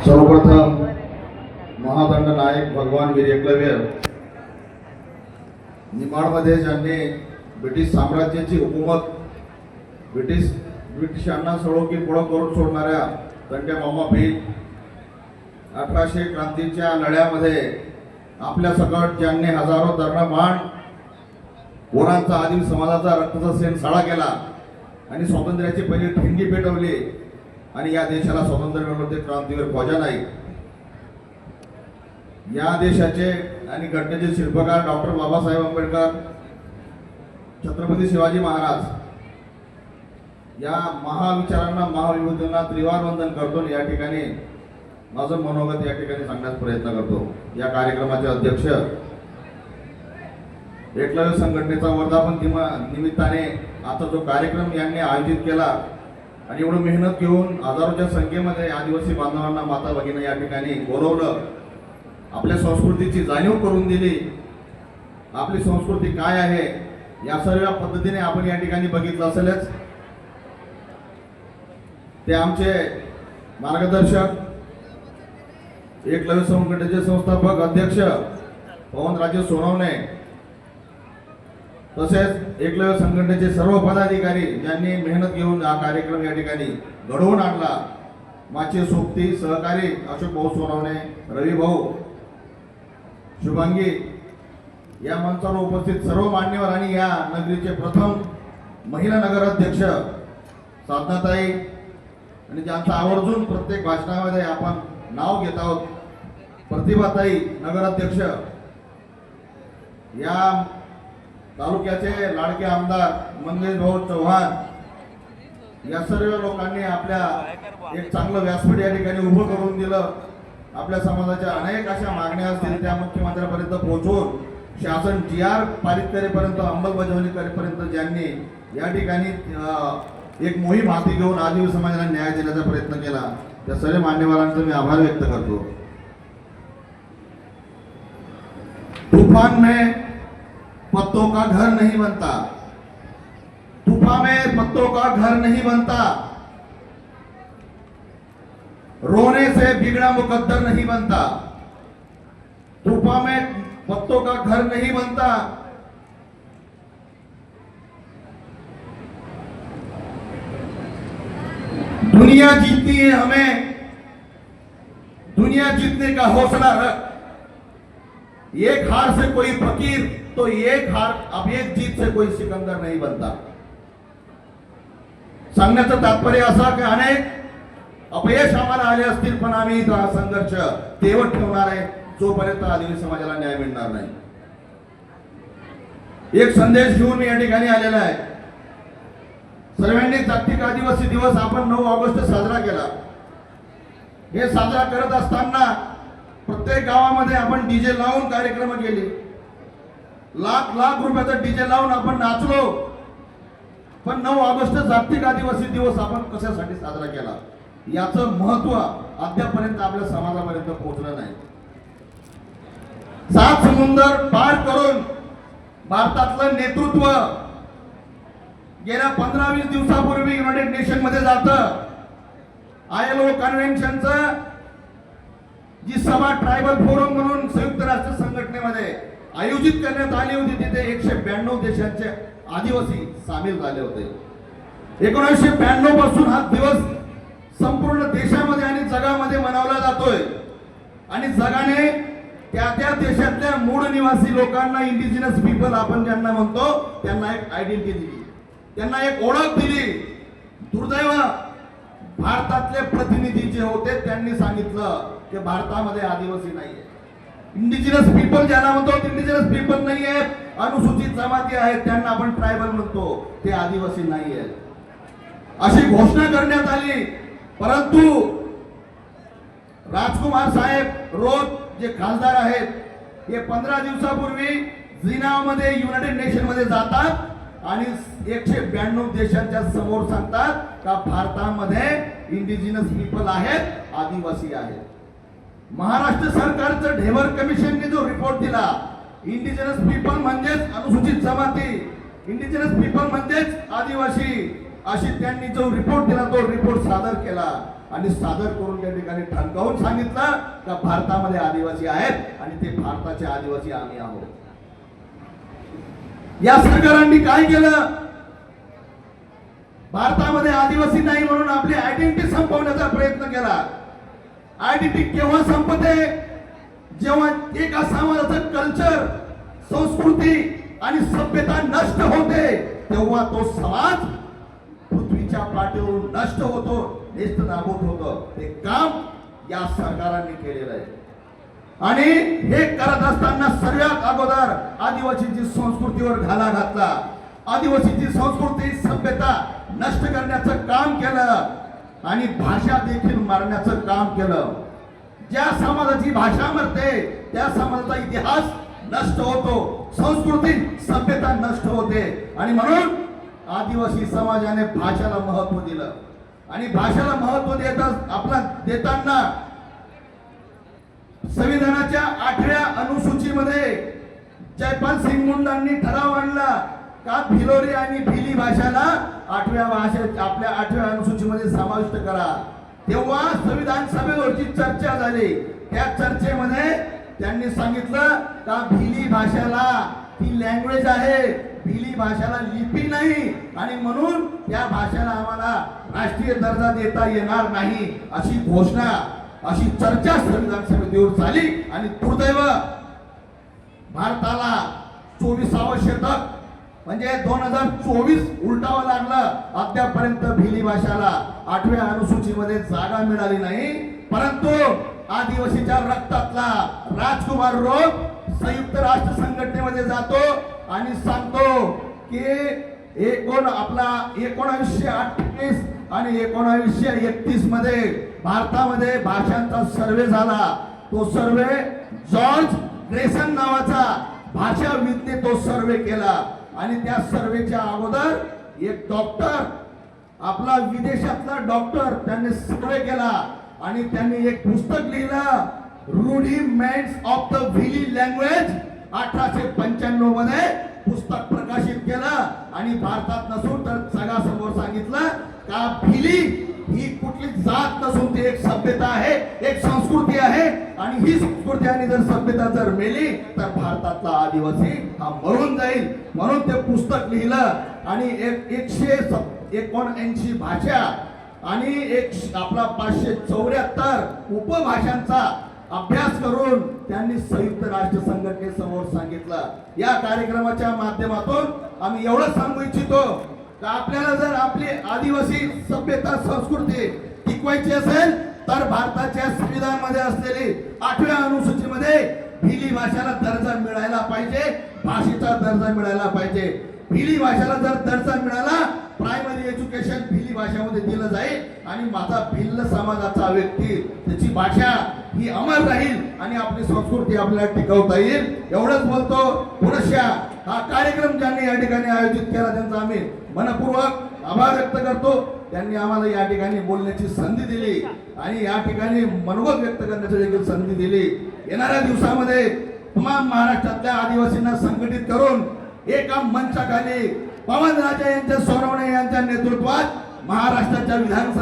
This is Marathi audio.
सर्वप्रथम महादंड नायक भगवान वीर एकलव्य निमाडमध्ये ज्यांनी ब्रिटिश साम्राज्याची हुकूमत ब्रिटिशांना सोडो की पुढं करून सोडणाऱ्या तंटे मामा भील 1800 क्रांतीच्या लढ्यामध्ये आपल्या सकट ज्यांनी हजारो तरुण पोरांचा आदिम समाजाचा रक्ताचा सेन साडा केला आणि स्वातंत्र्याची पहिली ठिणगी पेटवली आणि या देशाला स्वातंत्र्य मिळवले ते क्रांतीवीर ख्वाजा नाईक। या देशाचे आणि घटनेचे शिल्पकार डॉक्टर बाबासाहेब आंबेडकर, छत्रपती शिवाजी महाराज या महाविचारांना महाविभूतींना त्रिवार वंदन करतो। या ठिकाणी माझं मनोगत या ठिकाणी सांगण्याचा प्रयत्न करतो। या कार्यक्रमाचे अध्यक्ष एकलव्य संघटनेचा वर्धापन निमित्ताने आता जो कार्यक्रम यांनी आयोजित केला आणि एवढं मेहनत घेऊन हजारोच्या संख्येमध्ये आदिवासी बांधवांना, माता भगिनी या ठिकाणी बोलवलं, आपल्या संस्कृतीची जाणीव करून दिली, आपली संस्कृती काय आहे या सर्व पद्धतीने आपण या ठिकाणी बघितलं असेलच। ते आमचे मार्गदर्शक, एकलव्य संघटनेचे संस्थापक अध्यक्ष पवनराजे सोनवणे, तसेच एकलव्य संघटनेचे सर्व पदाधिकारी ज्यांनी मेहनत घेऊन हा कार्यक्रम या ठिकाणी घडवून आणला। माझे सोबती सहकारी अशोक भाऊ सोनवणे, रवी भाऊ, शुभांगी, या मंचावर उपस्थित सर्व मान्यवर आणि या नगरीचे प्रथम महिला नगराध्यक्ष साधनाताई आणि ज्यांचा आवर्जून प्रत्येक भाषणामध्ये आपण नाव घेत आहोत, प्रतिभाताई नगराध्यक्ष, या तालुक्याचे लाडके आमदार मंगेश भाऊ चव्हाण, या सर्व लोकांनी आपल्या एक चांगलं व्यासपीठ या ठिकाणी उभं करून दिलं। आपल्या समाजाच्या अनेक अशा मागण्या असतील त्या मुख्यमंत्र्यांपर्यंत पोहोचवून शासन TR पारित करेपर्यंत, अंमलबजावणी करेपर्यंत ज्यांनी या ठिकाणी एक मोहीम हाती घेऊन आदिवासी समाजाला न्याय देण्याचा प्रयत्न केला, त्या सर्व मान्यवरांचा मी आभार व्यक्त करतो। तूफान में पत्तों का घर नहीं बनता, तूफान में पत्तों का घर नहीं बनता, रोने से बिगड़ा मुकद्दर नहीं बनता, तूफान में पत्तों का घर नहीं बनता। दुनिया जीतनी है हमें, दुनिया जीतने का हौसला रख, एक हार से कोई फकीर तो एक हार, अब एक जीत से कोई सिकंदर नहीं बनता। सांगण्याचं तात्पर्य असा की अनेक अपयश आम्हाला आले असतील पण आम्ही इथं हा संघर्ष तेवत ठेवणार आहे जोपर्यंत आदिवासी समाजाला न्याय मिळणार नाही। एक संदेश घेऊन मी या ठिकाणी आलेला आहे। सर्वांनी जागतिक आदिवासी दिवस आपण 9 ऑगस्ट साजरा केला। हे साजरा करत असताना प्रत्येक गावामध्ये आपण डीजे लावून कार्यक्रम केले, लाख लाख रुपयाचा डीजे लावून आपण नाचलो, पण 9 ऑगस्ट जागतिक आदिवासी दिवस आपण कशासाठी साजरा केला याचं महत्त्व अद्यापर्यंत आपल्या समाजापर्यंत पोहोचलं नाही। 7 समुद्र पार करून भारतातलं नेतृत्व गेल्या 15-20 दिवसापूर्वी युनायटेड नेशन मध्ये जातं। ILO कन्व्हेन्शनचं जी सभा ट्रायबल फोरम म्हणून संयुक्त राष्ट्र संघटनेमध्ये आयोजित करण्यात आली होती, तिथे 192 देशांचे आदिवासी सामील झाले होते। 1992 पासून हा दिवस संपूर्ण देशामध्ये आणि जगामध्ये मनवला जातोय आणि जगाने त्या देशातल्या मूळ निवासी लोकांना, इंडिजिनस पीपल आपण ज्यांना म्हणतो, त्यांना एक आयडेंटिटी दिली, त्यांना एक ओळख दिली। दुर्दैव भारतातले प्रतिनिधी जे होते त्यांनी सांगितलं की भारतामध्ये आदिवासी नाहीये, इंडिजिनस पीपल ज्यांना म्हणतो इंडिजिनस पीपल नाही आहेत, अनुसूचित जमाती आहेत त्यांना आपण ट्रायबल म्हणतो, ते आदिवासी नाही आहेत अशी घोषणा करण्यात आली। परंतु राजकुमार साहेब रोज जे खासदार आहेत हे 15 दिवसापूर्वी जिनामध्ये युनायटेड नेशन मध्ये जातात आणि 192 देशांच्या समोर सांगतात का भारतामध्ये इंडिजिनस पीपल आहेत, आदिवासी आहेत। महाराष्ट्र सरकारचं ढेबर कमिशनने जो रिपोर्ट दिला, इंडिजिनस पीपल म्हणजेच अनुसूचित जमाती, इंडिजिनस पीपल म्हणजेच आदिवासी, अशी त्यांनी जो रिपोर्ट दिला तो रिपोर्ट सादर केला आणि सादर करून त्या ठिकाणी ठणकावून सांगितलं का भारतामध्ये आदिवासी आहेत आणि ते भारताचे आदिवासी आम्ही आहोत. या सरकारांनी काय केलं? भारतामध्ये आदिवासी नाही म्हणून आपली आयडेंटिटी संपवण्याचा प्रयत्न केला. आयडेंटिटी केव्हा संपते? जेव्हा एका समाजाचं कल्चर, संस्कृती आणि सभ्यता नष्ट होते तेव्हा तो समाज पृथ्वीच्या पाठीवरून नष्ट होतो, नेस्तनाबूत होतो. ते काम या सरकारांनी केलेलं आहे आणि हे करत असताना सर्वात अगोदर आदिवासीची संस्कृतीवर घाला घातला, आदिवासीची संस्कृती सभ्यता नष्ट करण्याचं काम केलं आणि भाषा देखील मारण्याचं काम केलं. ज्या समाजाची भाषा मरते त्या समाजाचा इतिहास नष्ट होतो, संस्कृती सभ्यता नष्ट होते आणि म्हणून आदिवासी समाजाने भाषेला महत्व दिलं आणि भाषेला महत्व देताना संविधानाच्या 8व्या अनुसूचीमध्ये जयपाल सिंग मुंडांनी ठराव आणला का भिलोरी आणि भिली भाषेला 8व्या आपल्या 8व्या अनुसूचीमध्ये समाविष्ट करा. तेव्हा संविधान सभेवरची चर्चा झाली. त्या चर्चेमध्ये त्यांनी सांगितलं का भिली भाषेला ती लँग्वेज आहे, भिली भाषेला लिपी नाही आणि म्हणून त्या भाषेला आम्हाला राष्ट्रीय दर्जा देता येणार नाही अशी घोषणा, अशी चर्चा संविधान समितीवर झाली आणि दुर्दैव भारताला 24वे शतक म्हणजे 2024 उलटावं लागलं. अद्यापर्यंत भिली भाषेला 8व्या अनुसूचीमध्ये जागा मिळाली नाही. परंतु आदिवासीच्या रक्तातला राजकुमार रोग संयुक्त राष्ट्र संघटनेमध्ये जातो आणि सांगतो की 1928 आणि 1931 मध्ये भारतामध्ये भाषांचा सर्वे झाला. तो सर्वे जॉर्ज ग्रेसन नावाचा भाषाविदने तो सर्वे केला आणि त्या सर्वेच्या अगोदर एक डॉक्टर, आपला विदेशातला डॉक्टर, त्यांनी सर्वे केला आणि त्यांनी एक पुस्तक लिहिलं, रुडिमेंट्स ऑफ द व्हिली लँग्वेज. 1895 मध्ये पुस्तक प्रकाशित केलं आणि भारतात नसून तर जगासमोर सांगितलं का भिली ही कुठली जात नसून ती एक सभ्यता आहे, एक संस्कृती आहे आणि ही संस्कृती आणि जर सभ्यता जर मेली तर भारतातला आदिवासी हा मरून जाईल. म्हणून ते पुस्तक लिहिलं आणि 179 भाषा आणि आपला 574 उपभाषांचा अभ्यास करून त्यांनी संयुक्त राष्ट्र संघटनेसमोर सांगितलं. या कार्यक्रमाच्या माध्यमातून आम्ही एवढं सांगू इच्छितो का आपल्याला जर आपली आदिवासी सभ्यता संस्कृती टिकवायची असेल तर भारताच्या संविधानामध्ये असलेली 8व्या अनुसूचीमध्ये भिली भाषेला दर्जा मिळायला पाहिजे, भाषेचा दर्जा मिळायला पाहिजे. भिली भाषेला जर दर्जा मिळाला प्रायमरी एज्युकेशन भिली भाषेमध्ये दिलं जाईल आणि माझा भिल्ल समाजाचा व्यक्ती त्याची भाषा ही अमर राहील आणि आपली संस्कृती आपल्याला टिकवता येईल. एवढंच बोलतो. पुनश्या हा कार्यक्रम ज्यांनी या ठिकाणी आयोजित केला त्यांचा आम्ही मनपूर्वक आभार व्यक्त करतो. त्यांनी आम्हाला या ठिकाणी बोलण्याची संधी दिली आणि या ठिकाणी मनोगत व्यक्त करण्याची देखील संधी दिली. येणाऱ्या दिवसामध्ये तमाम महाराष्ट्रातल्या आदिवासींना संघटित करून एका मंचाखाली पवनराजे यांच्या सोनवणे यांच्या नेतृत्वात महाराष्ट्राच्या विधानसभा